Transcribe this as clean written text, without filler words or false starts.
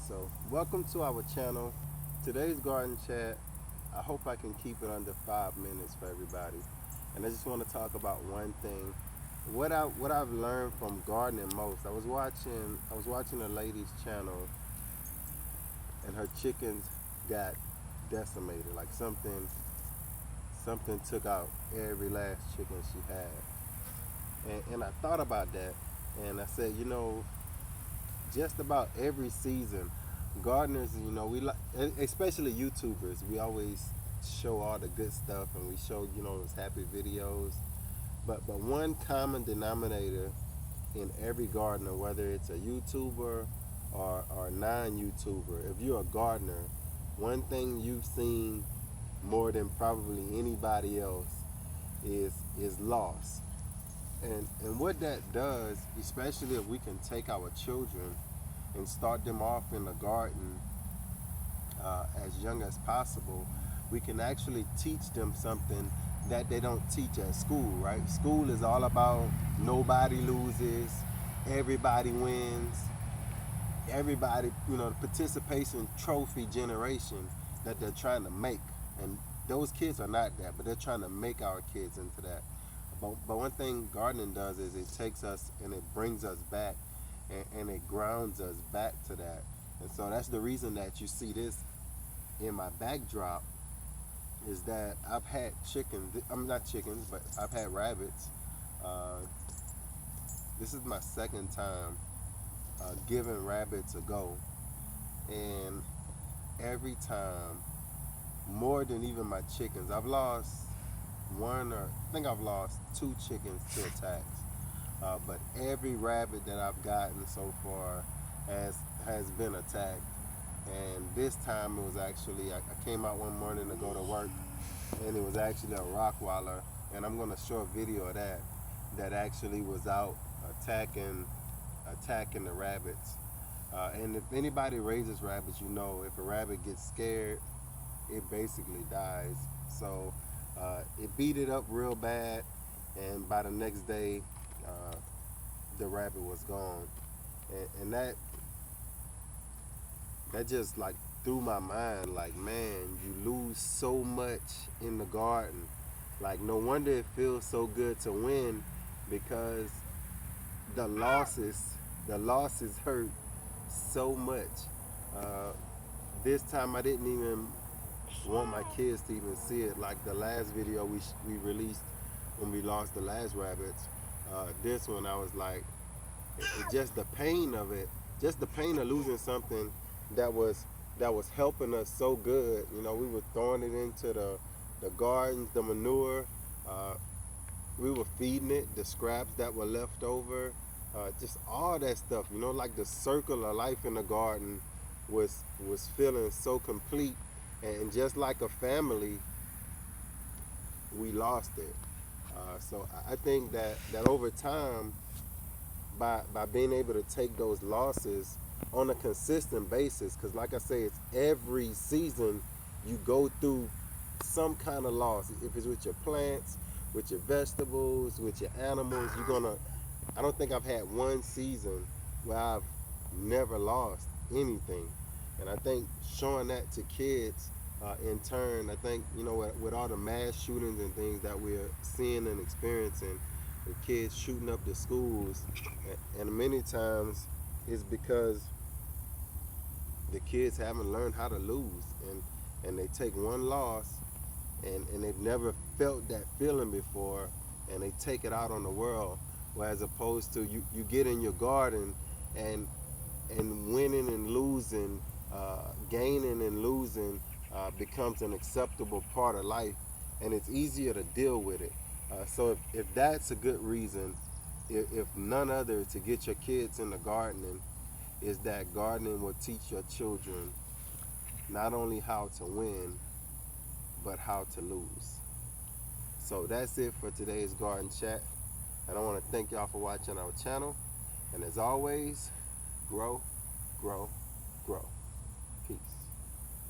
So welcome to our channel. Today's garden chat, I hope I can keep it under 5 minutes for everybody. And I just want to talk about one thing. What I've learned from gardening most. I was watching a lady's channel, and her chickens got decimated. Like something took out every last chicken she had. And I thought about that, and I said, just about every season, gardeners, we like, especially YouTubers, we always show all the good stuff, and we show, those happy videos. But one common denominator in every gardener, whether it's a YouTuber or non-YouTuber, if you're a gardener, one thing you've seen more than probably anybody else is loss. And what that does, especially if we can take our children and start them off in the garden as young as possible, we can actually teach them something that they don't teach at school, right? School is all about nobody loses, everybody wins, everybody, the participation trophy generation that they're trying to make. And those kids are not that, but they're trying to make our kids into that. But one thing gardening does is it takes us and it brings us back, and it grounds us back to that. And so that's the reason that you see this in my backdrop, is that I've had chickens. I'm not chickens, but I've had rabbits. Uh, this is my second time giving rabbits a go, and every time, more than even my chickens, I've lost I think I've lost two chickens to attacks. But every rabbit that I've gotten so far has been attacked. And this time it was actually, I came out one morning to go to work, and it was actually a Rottweiler, and I'm gonna show a video of that actually was out attacking the rabbits. And if anybody raises rabbits, if a rabbit gets scared, it basically dies. So it beat it up real bad, and by the next day, the rabbit was gone. And that just like threw my mind, like, man, you lose so much in the garden. Like, no wonder it feels so good to win, because the losses hurt so much. Uh, this time I didn't even want my kids to even see it. Like the last video we released when we lost the last rabbits. This one I was like, just the pain of it, just the pain of losing something that was helping us so good. We were throwing it into the gardens, the manure. We were feeding it, the scraps that were left over, just all that stuff. Like the circle of life in the garden was feeling so complete. And just like a family, we lost it. So I think that over time, by being able to take those losses on a consistent basis, because like I say, it's every season you go through some kind of loss. If it's with your plants, with your vegetables, with your animals, I don't think I've had one season where I've never lost anything. And I think showing that to kids, in turn, I think, with all the mass shootings and things that we're seeing and experiencing, with kids shooting up the schools, and many times it's because the kids haven't learned how to lose, and they take one loss, and they've never felt that feeling before, and they take it out on the world. Whereas opposed to you get in your garden, and winning and losing, gaining and losing, becomes an acceptable part of life, and it's easier to deal with it. So if that's a good reason, if none other, to get your kids into gardening, is that gardening will teach your children not only how to win, but how to lose. So that's it for today's garden chat, and I want to thank y'all for watching our channel. And as always, grow, grow, grow.